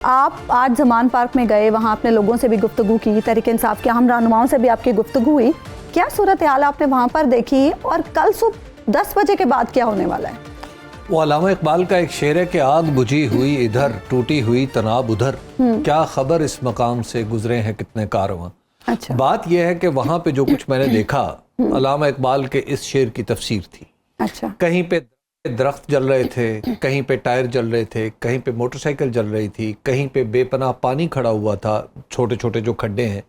آپ آج زمان پارک میں گئے، وہاں اپنے لوگوں سے بھی گفتگو کی، تحریک انصاف کے اہم رہنماؤں سے بھی آپ کی گفتگو ہوئی، کیا صورتحال آپ نے وہاں پر دیکھی اور کل صبح 10 بجے کے بعد کیا ہونے والا ہے؟ وہ علامہ اقبال کا ایک شعر ہے کہ آگ بجھی ہوئی ادھر، ٹوٹی ہوئی تناب ادھر، کیا خبر اس مقام سے گزرے ہیں کتنے کارواں۔ اچھا، بات یہ ہے کہ وہاں پہ جو کچھ میں نے دیکھا، علامہ اقبال کے اس شعر کی تفسیر تھی۔ اچھا، کہیں پہ درخت جل رہے تھے، کہیں پہ ٹائر جل رہے تھے، کہیں پہ موٹر سائیکل جل رہی تھی، کہیں پہ بے پناہ پانی کھڑا ہوا تھا، چھوٹے چھوٹے جو کھڈے ہیں،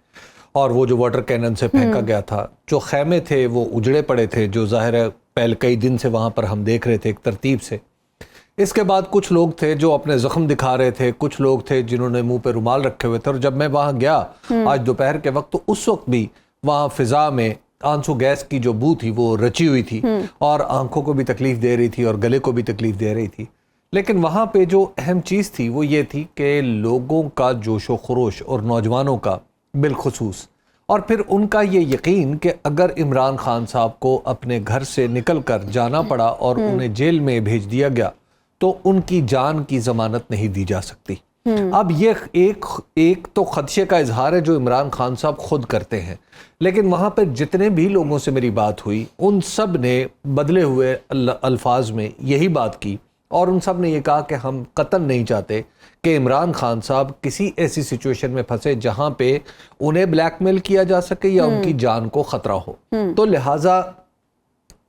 اور وہ جو واٹر کینن سے پھینکا گیا تھا، جو خیمے تھے وہ اجڑے پڑے تھے، جو ظاہر ہے پہلے کئی دن سے وہاں پر ہم دیکھ رہے تھے ایک ترتیب سے۔ اس کے بعد کچھ لوگ تھے جو اپنے زخم دکھا رہے تھے، کچھ لوگ تھے جنہوں نے منہ پہ رومال رکھے ہوئے تھے، اور جب میں وہاں گیا آج دوپہر کے وقت، تو اس وقت بھی وہاں فضا میں آنسو گیس کی جو بو تھی وہ رچی ہوئی تھی، اور آنکھوں کو بھی تکلیف دے رہی تھی اور گلے کو بھی تکلیف دے رہی تھی۔ لیکن وہاں پہ جو اہم چیز تھی وہ یہ تھی کہ لوگوں کا جوش و خروش، اور نوجوانوں کا بالخصوص، اور پھر ان کا یہ یقین کہ اگر عمران خان صاحب کو اپنے گھر سے نکل کر جانا پڑا اور انہیں جیل میں بھیج دیا گیا تو ان کی جان کی ضمانت نہیں دی جا سکتی۔ اب یہ ایک تو خدشے کا اظہار ہے جو عمران خان صاحب خود کرتے ہیں، لیکن وہاں پہ جتنے بھی لوگوں سے میری بات ہوئی ان سب نے بدلے ہوئے الفاظ میں یہی بات کی، اور ان سب نے یہ کہا کہ ہم قطعاً نہیں چاہتے کہ عمران خان صاحب کسی ایسی سچویشن میں پھنسے جہاں پہ انہیں بلیک میل کیا جا سکے یا ان کی جان کو خطرہ ہو۔ تو لہٰذا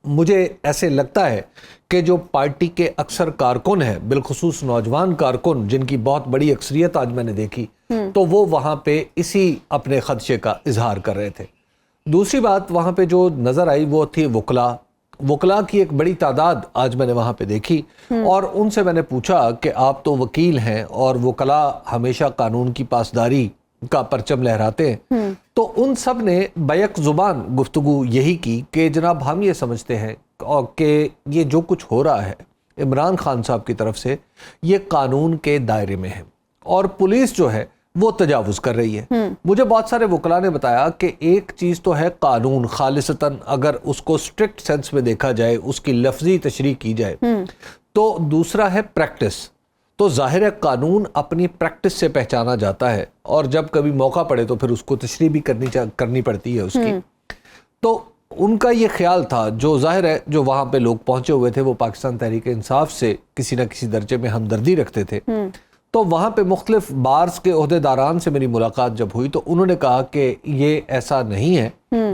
مجھے ایسے لگتا ہے کہ جو پارٹی کے اکثر کارکن ہیں، بالخصوص نوجوان کارکن جن کی بہت بڑی اکثریت آج میں نے دیکھی، تو وہ وہاں پہ اسی اپنے خدشے کا اظہار کر رہے تھے۔ دوسری بات وہاں پہ جو نظر آئی وہ تھی وکلاء کی ایک بڑی تعداد آج میں نے وہاں پہ دیکھی، اور ان سے میں نے پوچھا کہ آپ تو وکیل ہیں اور وکلاء ہمیشہ قانون کی پاسداری کا پرچم لہراتے ہیں، تو ان سب نے بیک زبان گفتگو یہی کی کہ جناب ہم یہ سمجھتے ہیں کہ یہ جو کچھ ہو رہا ہے عمران خان صاحب کی طرف سے یہ قانون کے دائرے میں ہے، اور پولیس جو ہے وہ تجاوز کر رہی ہے۔ مجھے بہت سارے وکلاء نے بتایا کہ ایک چیز تو ہے قانون خالصتاً اگر اس کو اسٹرکٹ سینس میں دیکھا جائے، اس کی لفظی تشریح کی جائے، تو دوسرا ہے پریکٹس۔ تو ظاہر ہے قانون اپنی پریکٹس سے پہچانا جاتا ہے، اور جب کبھی موقع پڑے تو پھر اس کو تشریح بھی کرنی پڑتی ہے اس کی۔ تو ان کا یہ خیال تھا، جو ظاہر ہے جو وہاں پہ لوگ پہنچے ہوئے تھے وہ پاکستان تحریک انصاف سے کسی نہ کسی درجے میں ہمدردی رکھتے تھے، تو وہاں پہ مختلف بارز کے عہدیداران سے میری ملاقات جب ہوئی تو انہوں نے کہا کہ یہ ایسا نہیں ہے،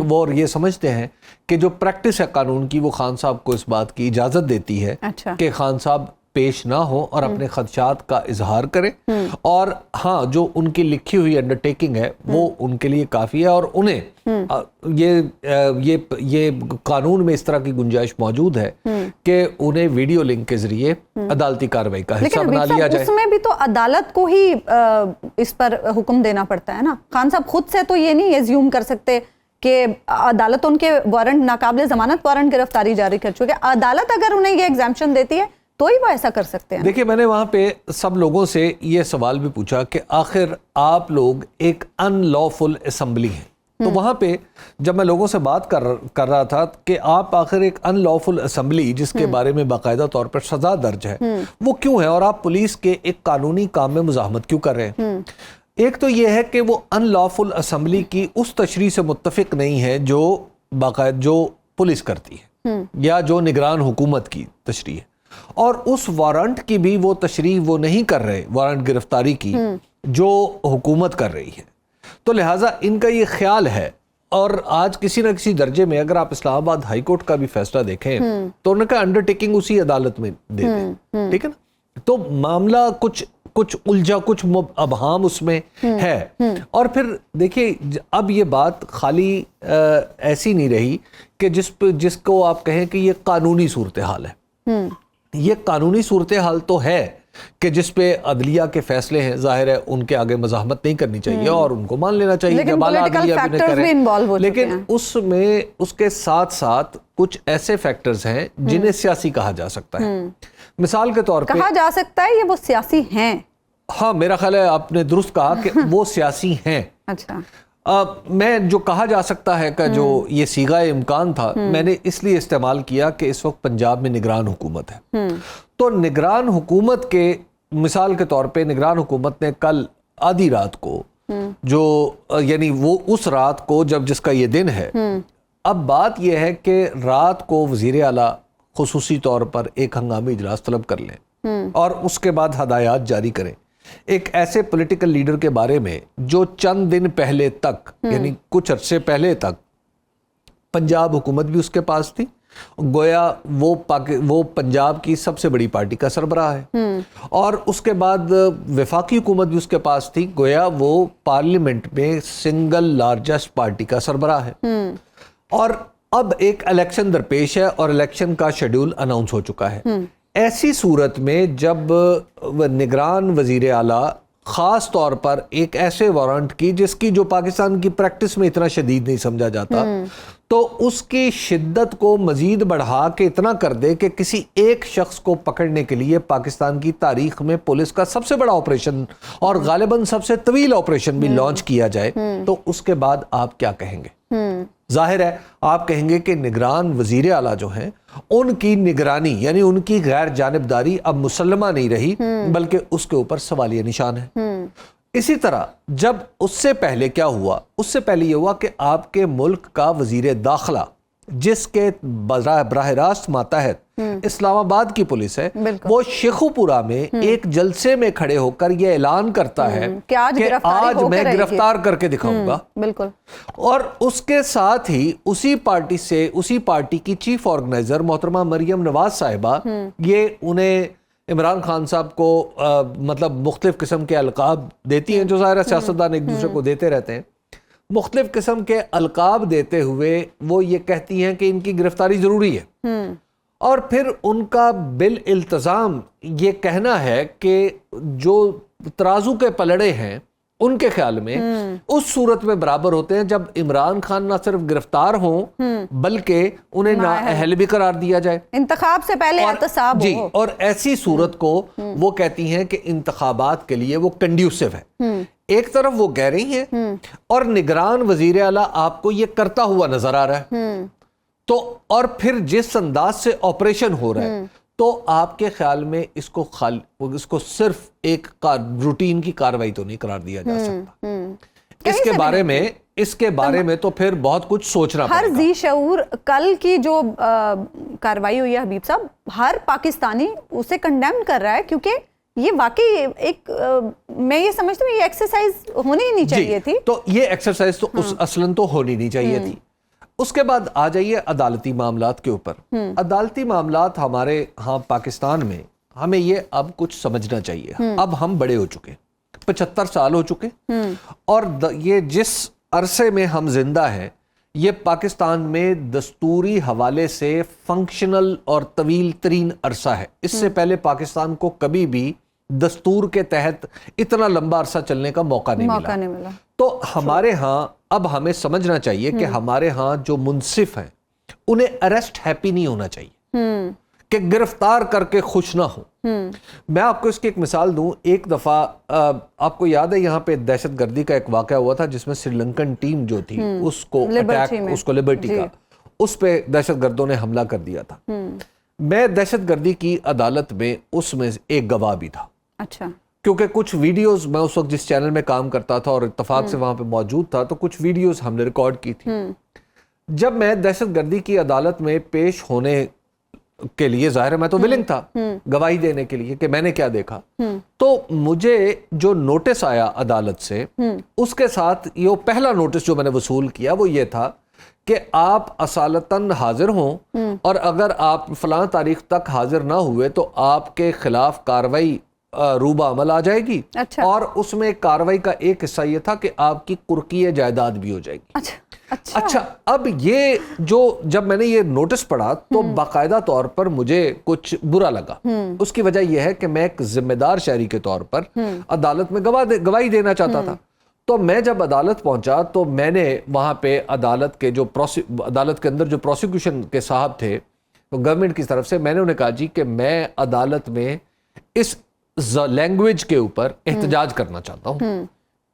وہ اور یہ سمجھتے ہیں کہ جو پریکٹس ہے قانون کی وہ خان صاحب کو اس بات کی اجازت دیتی ہے کہ خان صاحب پیش نہ ہو اور اپنے خدشات کا اظہار کریں، اور ہاں جو ان کی لکھی ہوئی انڈرٹیکنگ ہے وہ ان کے لیے کافی ہے، اور انہیں یہ قانون میں اس طرح کی گنجائش موجود ہے کہ انہیں ویڈیو لنک کے ذریعے عدالتی کارروائی کا حصہ بنا لیا جائے۔ اس میں بھی تو عدالت کو ہی اس پر حکم دینا پڑتا ہے نا، خان صاحب خود سے تو یہ نہیں ایزیوم کر سکتے کہ عدالت ان کے وارنٹ، ناقابل ضمانت وارنٹ گرفتاری جاری کر چکے، عدالت اگر انہیں یہ ایگزامپشن دیتی ہے تو ہی وہ ایسا کر سکتے ہیں۔ دیکھیں میں نے وہاں پہ سب لوگوں سے یہ سوال بھی پوچھا کہ آخر آپ لوگ ایک ان لافل اسمبلی ہیں، تو وہاں پہ جب میں لوگوں سے بات کر رہا تھا کہ آپ آخر ایک ان لافل اسمبلی جس کے بارے میں باقاعدہ طور پر سزا درج ہے وہ کیوں ہے، اور آپ پولیس کے ایک قانونی کام میں مزاحمت کیوں کر رہے ہیں؟ ایک تو یہ ہے کہ وہ ان لافل اسمبلی کی اس تشریح سے متفق نہیں ہے جو پولیس کرتی ہے یا جو نگران حکومت کی تشریح ہے، اور اس وارنٹ کی بھی وہ تشریح وہ نہیں کر رہے، وارنٹ گرفتاری کی جو حکومت کر رہی ہے۔ تو لہٰذا ان کا یہ خیال ہے، اور آج کسی نہ کسی درجے میں اگر آپ اسلام آباد ہائی کورٹ کا بھی فیصلہ دیکھیں تو انہوں نے کہا انڈرٹیکنگ اسی عدالت میں دے دیں، ٹھیک ہے نا؟ تو معاملہ کچھ الجھا، کچھ ابہام اس میں ہے، اور پھر دیکھیے اب یہ بات خالی ایسی نہیں رہی کہ جس کو آپ کہیں کہ یہ قانونی صورتحال ہے۔ یہ قانونی صورتحال تو ہے کہ جس پہ عدلیہ کے فیصلے ہیں، ظاہر ہے ان کے آگے مزاحمت نہیں کرنی چاہیے اور ان کو مان لینا چاہیے کہ بالا عدلیہ بھی نہ کریں، لیکن اس میں اس کے ساتھ ساتھ کچھ ایسے فیکٹرز ہیں جنہیں سیاسی کہا جا سکتا ہے۔ مثال کے طور پہ کہا جا سکتا ہے یہ وہ سیاسی ہیں، ہاں میرا خیال ہے آپ نے درست کہا کہ وہ سیاسی ہیں۔ اچھا، میں جو کہا جا سکتا ہے کہ جو یہ صیغہ امکان تھا میں نے اس لیے استعمال کیا کہ اس وقت پنجاب میں نگران حکومت ہے، تو نگران حکومت کے مثال کے طور پہ نگران حکومت نے کل آدھی رات کو جو یعنی وہ اس رات کو جس کا یہ دن ہے، اب بات یہ ہے کہ رات کو وزیر اعلیٰ خصوصی طور پر ایک ہنگامی اجلاس طلب کر لیں اور اس کے بعد ہدایات جاری کریں ایک ایسے پولیٹیکل لیڈر کے بارے میں جو چند دن پہلے تک یعنی کچھ عرصے پہلے تک پنجاب حکومت بھی اس کے پاس تھی، گویا وہ پنجاب کی سب سے بڑی پارٹی کا سربراہ ہے، اور اس کے بعد وفاقی حکومت بھی اس کے پاس تھی، گویا وہ پارلیمنٹ میں سنگل لارجسٹ پارٹی کا سربراہ ہے، اور اب ایک الیکشن درپیش ہے اور الیکشن کا شیڈول اناؤنس ہو چکا ہے۔ ایسی صورت میں جب نگران وزیر اعلیٰ خاص طور پر ایک ایسے وارنٹ کی جس کی جو پاکستان کی پریکٹس میں اتنا شدید نہیں سمجھا جاتا، تو اس کی شدت کو مزید بڑھا کے اتنا کر دے کہ کسی ایک شخص کو پکڑنے کے لیے پاکستان کی تاریخ میں پولیس کا سب سے بڑا آپریشن اور غالباً سب سے طویل آپریشن بھی لانچ کیا جائے، تو اس کے بعد آپ کیا کہیں گے؟ ظاہر ہے آپ کہیں گے کہ نگران وزیر اعلیٰ جو ہیں ان کی نگرانی یعنی ان کی غیر جانبداری اب مسلمہ نہیں رہی بلکہ اس کے اوپر سوالیہ نشان ہے۔ اسی طرح جب اس سے پہلے کیا ہوا؟ اس سے پہلے یہ ہوا کہ آپ کے ملک کا وزیر داخلہ جس کے براہ راست ماتحت اسلام آباد کی پولیس ہے، وہ شیخوپورہ میں ایک جلسے میں کھڑے ہو کر یہ اعلان کرتا ہے کہ آج میں گرفتار کر کے دکھاؤں گا، بالکل، اور اس کے ساتھ ہی اسی پارٹی کی چیف آرگنائزر محترمہ مریم نواز صاحبہ یہ انہیں عمران خان صاحب کو مطلب مختلف قسم کے القاب دیتی ہیں، جو ظاہر سیاستدان ایک دوسرے کو دیتے رہتے ہیں، مختلف قسم کے القاب دیتے ہوئے وہ یہ کہتی ہیں کہ ان کی گرفتاری ضروری ہے، اور پھر ان کا بالالتزام یہ کہنا ہے کہ جو ترازو کے پلڑے ہیں ان کے خیال میں اس صورت میں برابر ہوتے ہیں جب عمران خان نہ صرف گرفتار ہوں بلکہ انہیں نااہل بھی قرار دیا جائے، انتخاب سے پہلے احتساب جی، اور ایسی صورت کو وہ کہتی ہیں کہ انتخابات کے لیے وہ کنڈیوسو ہے۔ ایک طرف وہ کہہ رہی ہیں اور نگران وزیر اعلیٰ آپ کو یہ کرتا ہوا نظر آ رہا ہے، تو اور پھر جس انداز سے آپریشن ہو رہا ہے تو آپ کے خیال میں اس کو صرف ایک روٹین کی کاروائی تو نہیں قرار دیا جا سکتا؟ اس کے بارے میں تو پھر بہت کچھ سوچنا پڑے گا۔ ہر ذی شعور کل کی جو کاروائی ہوئی ہے حبیب صاحب، ہر پاکستانی اسے کنڈیم کر رہا ہے، کیونکہ یہ واقعی ایک میں یہ سمجھتا ہوں یہ ایکسرسائز ہونی ہی نہیں چاہیے تھی، تو یہ ایکسرسائز تو اصلاً تو ہونی نہیں چاہیے تھی۔ اس کے بعد آ جائیے عدالتی معاملات کے اوپر۔ عدالتی معاملات ہمارے ہاں پاکستان میں ہمیں یہ اب کچھ سمجھنا چاہیے، اب ہم بڑے ہو چکے، 75 سال ہو چکے، اور یہ جس عرصے میں ہم زندہ ہیں یہ پاکستان میں دستوری حوالے سے فنکشنل اور طویل ترین عرصہ ہے۔ اس سے پہلے پاکستان کو کبھی بھی دستور کے تحت اتنا لمبا عرصہ چلنے کا موقع نہیں ملا۔ تو ہمارے ہاں اب ہمیں سمجھنا چاہیے کہ ہمارے ہاں جو منصف ہیں انہیں اریسٹ ہیپی نہیں ہونا چاہیے کہ گرفتار کر کے خوش نہ ہو۔ میں آپ کو اس کی ایک مثال دوں۔ ایک دفعہ آپ کو یاد ہے یہاں پہ دہشت گردی کا ایک واقعہ ہوا تھا جس میں سری لنکن ٹیم جو تھی اس کو لبرٹی کا اس پہ دہشت گردوں نے حملہ کر دیا تھا۔ میں دہشت گردی کی عدالت میں اس میں ایک گواہ بھی تھا، اچھا، کیونکہ کچھ ویڈیوز میں اس وقت جس چینل میں کام کرتا تھا اور اتفاق سے وہاں پہ موجود تھا تو کچھ ویڈیوز ہم نے ریکارڈ کی تھی۔ جب میں دہشت گردی کی عدالت میں پیش ہونے کے لیے ظاہر ہے میں تو ولنگ تھا گواہی دینے کے لیے کہ میں نے کیا دیکھا، تو مجھے جو نوٹس آیا عدالت سے اس کے ساتھ یہ پہلا نوٹس جو میں نے وصول کیا وہ یہ تھا کہ آپ اصالتاً حاضر ہوں اور اگر آپ فلاں تاریخ تک حاضر نہ ہوئے تو آپ کے خلاف کاروائی روبہ عمل آ جائے گی، اور اس میں کاروائی کا ایک حصہ یہ تھا کہ آپ کی کرکی جائیداد بھی ہو جائے گی۔ اچھا، اب یہ جب میں نے یہ نوٹس پڑھا تو باقاعدہ طور پر مجھے کچھ برا لگا۔ اس کی وجہ یہ ہے کہ میں ایک ذمہ دار شہری کے طور پر عدالت میں گواہی دینا چاہتا تھا۔ تو میں جب عدالت پہنچا تو میں نے وہاں پہ عدالت کے اندر جو پروسیکیوشن کے صاحب تھے گورنمنٹ کی طرف سے، میں نے انہیں کہا جی کہ میں عدالت میں اس لینگویج کے اوپر احتجاج کرنا چاہتا ہوں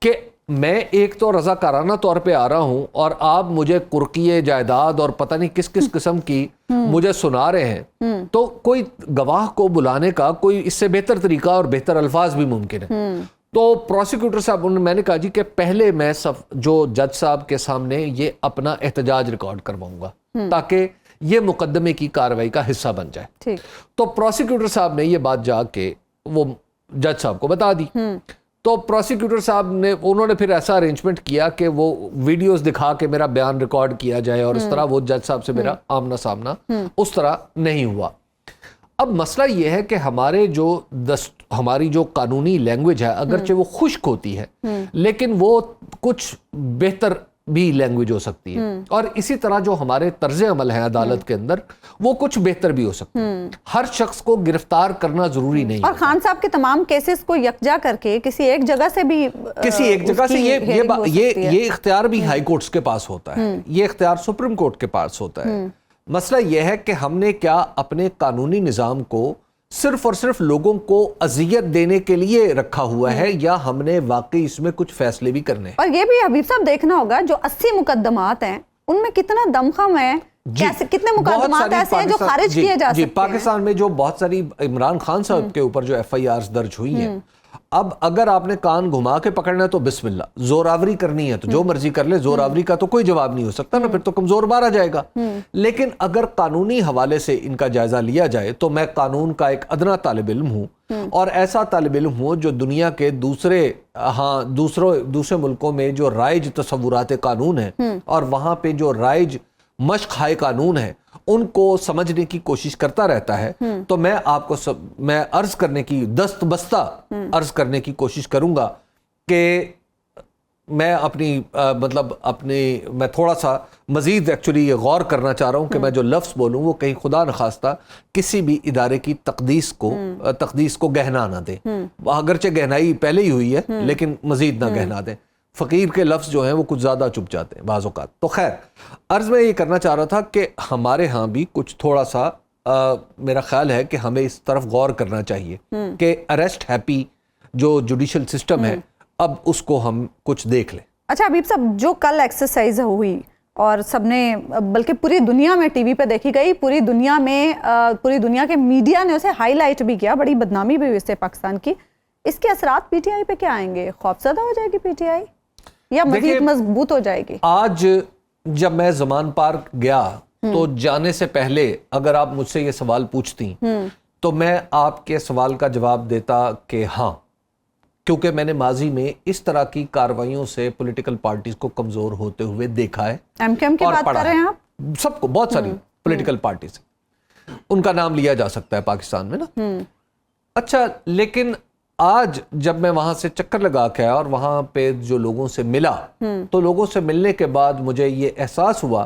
کہ میں ایک تو رضاکارانہ طور پہ آ رہا ہوں اور آپ مجھے کرکی جائیداد اور پتہ نہیں کس کس قسم کی مجھے سنا رہے ہیں, تو کوئی گواہ کو بلانے کا کوئی اس سے بہتر طریقہ اور بہتر الفاظ بھی ممکن ہے. تو پروسیکیوٹر صاحب, میں نے کہا جی کہ پہلے میں جو جج صاحب کے سامنے یہ اپنا احتجاج ریکارڈ کرواؤں گا تاکہ یہ مقدمے کی کارروائی کا حصہ بن جائے. تو پروسیکیوٹر صاحب نے یہ بات جا کے وہ جج صاحب کو بتا دی. تو پروسیکیوٹر صاحب نے, انہوں نے پھر ایسا ارینجمنٹ کیا کہ وہ ویڈیوز دکھا کے میرا بیان ریکارڈ کیا جائے اور اس طرح وہ جج صاحب سے میرا آمنا سامنا اس طرح نہیں ہوا. اب مسئلہ یہ ہے کہ ہماری جو قانونی لینگویج ہے اگرچہ وہ خشک ہوتی ہے لیکن وہ کچھ بہتر بھی لینگویج ہو سکتی ہے, اور اسی طرح جو ہمارے طرز عمل ہیں عدالت کے اندر وہ کچھ بہتر بھی ہو سکتے ہیں. ہر شخص کو گرفتار کرنا ضروری نہیں, اور خان صاحب کے تمام کیسز کو یکجا کر کے کسی ایک جگہ سے بھی یہ اختیار بھی ہائی کورٹس کے پاس ہوتا ہے, یہ اختیار سپریم کورٹ کے پاس ہوتا ہے. مسئلہ یہ ہے کہ ہم نے کیا اپنے قانونی نظام کو صرف اور صرف لوگوں کو اذیت دینے کے لیے رکھا ہوا ہے یا ہم نے واقعی اس میں کچھ فیصلے بھی کرنے ہیں. اور یہ بھی حبیب صاحب دیکھنا ہوگا جو 80 مقدمات ہیں ان میں کتنا دمخم ہے, کتنے مقدمات ایسے ہیں جو خارج کیے جا سکتے ہیں. پاکستان میں جو بہت ساری عمران خان صاحب کے اوپر جو FIRs درج ہوئی ہیں, اب اگر آپ نے کان گھما کے پکڑنا ہے تو بسم اللہ, زوراوری کرنی ہے تو جو مرضی کر لے, زوراوری کا تو کوئی جواب نہیں ہو سکتا نا, پھر تو کمزور مارا جائے گا. لیکن اگر قانونی حوالے سے ان کا جائزہ لیا جائے تو میں قانون کا ایک ادنا طالب علم ہوں, اور ایسا طالب علم ہوں جو دنیا کے دوسرے ملکوں میں جو رائج تصورات قانون ہیں اور وہاں پہ جو رائج مشق ہائے قانون ہے ان کو سمجھنے کی کوشش کرتا رہتا ہے. تو میں آپ کو میں عرض کرنے کی دست بستہ عرض کرنے کی کوشش کروں گا کہ میں میں تھوڑا سا مزید ایکچولی یہ غور کرنا چاہ رہا ہوں کہ میں جو لفظ بولوں وہ کہیں خدا نخواستہ کسی بھی ادارے کی تقدیس کو گہنا نہ دے. اگرچہ گہنائی پہلے ہی ہوئی ہے لیکن مزید نہ گہنا دیں. فقیر کے لفظ جو ہیں وہ کچھ زیادہ چپ جاتے ہیں بعض اوقات. تو خیر, عرض میں یہ کرنا چاہ رہا تھا کہ ہمارے ہاں بھی کچھ تھوڑا سا میرا خیال ہے کہ ہمیں اس طرف غور کرنا چاہیے کہ اریسٹ ہیپی جو جوڈیشل سسٹم ہے اب اس کو ہم کچھ دیکھ لیں. اچھا حبیب صاحب, جو کل ایکسرسائز ہوئی اور سب نے, بلکہ پوری دنیا میں ٹی وی پہ دیکھی گئی, پوری دنیا کے میڈیا نے اسے ہائی لائٹ بھی کیا, بڑی بدنامی بھی ہوئی اس سے پاکستان کی, اس کے اثرات پی ٹی آئی پہ کیا آئیں گے؟ خوفزدہ ہو جائے گی پی ٹی آئی یا مزید مضبوط ہو جائے گی؟ آج جب میں زمان پارک گیا تو جانے سے پہلے اگر آپ مجھ سے یہ سوال پوچھتی تو میں آپ کے سوال کا جواب دیتا کہ ہاں, کیونکہ میں نے ماضی میں اس طرح کی کارروائیوں سے پولیٹیکل پارٹیز کو کمزور ہوتے ہوئے دیکھا ہے. ایم کیو ایم کی بات کر رہے ہیں آپ؟ سب کو, بہت ساری پولیٹیکل پارٹیز, ان کا نام لیا جا سکتا ہے پاکستان میں نا. اچھا, لیکن آج جب میں وہاں سے چکر لگا کے آیا اور وہاں پہ جو لوگوں سے ملا تو لوگوں سے ملنے کے بعد مجھے یہ احساس ہوا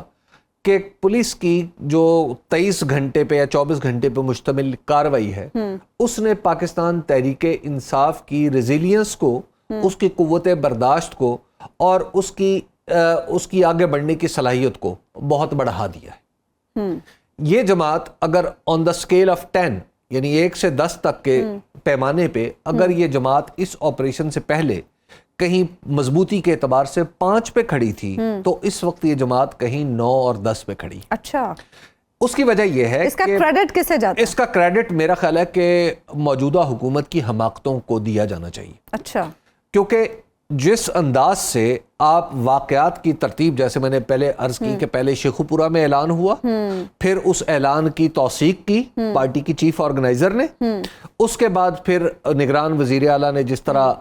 کہ پولیس کی جو 23 گھنٹے پہ یا 24 گھنٹے پہ مشتمل کارروائی ہے اس نے پاکستان تحریک انصاف کی ریزیلینس کو, اس کی قوت برداشت کو اور اس کی آگے بڑھنے کی صلاحیت کو بہت بڑھا دیا ہے. یہ جماعت اگر آن دا اسکیل آف 10 یعنی 1 سے 10 تک کے پیمانے پہ اگر یہ جماعت اس آپریشن سے پہلے کہیں مضبوطی کے اعتبار سے 5 پہ کھڑی تھی تو اس وقت یہ جماعت کہیں 9 اور 10 پہ کھڑی. اچھا, اس کی وجہ یہ ہے اس کا کریڈٹ کسے جاتا ہے؟ اس کا کریڈٹ میرا خیال ہے کہ موجودہ حکومت کی حماقتوں کو دیا جانا چاہیے. اچھا, کیونکہ جس انداز سے آپ واقعات کی ترتیب, جیسے میں نے پہلے عرض کی کہ پہلے شیخوپورہ میں اعلان ہوا, پھر اس اعلان کی توثیق کی پارٹی کی چیف آرگنائزر نے, اس کے بعد پھر نگران وزیر اعلیٰ نے جس طرح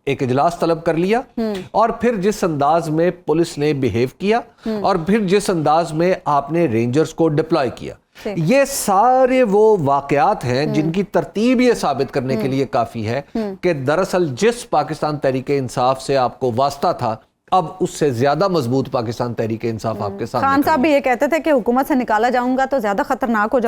ایک اجلاس طلب کر لیا, اور پھر جس انداز میں پولیس نے بیہیو کیا, اور پھر جس انداز میں آپ نے رینجرز کو ڈپلوائے کیا, یہ سارے وہ واقعات ہیں جن کی ترتیب یہ ثابت کرنے کے لیے کافی ہے کہ دراصل جس پاکستان تحریک انصاف سے آپ کو واسطہ تھا اب اس سے زیادہ مضبوط پاکستان تحریک انصاف آپ کے سامنے. خان صاحب بھی یہ کہتے تھے کہ حکومت سے نکالا جاؤں گا تو زیادہ خطرناک ہو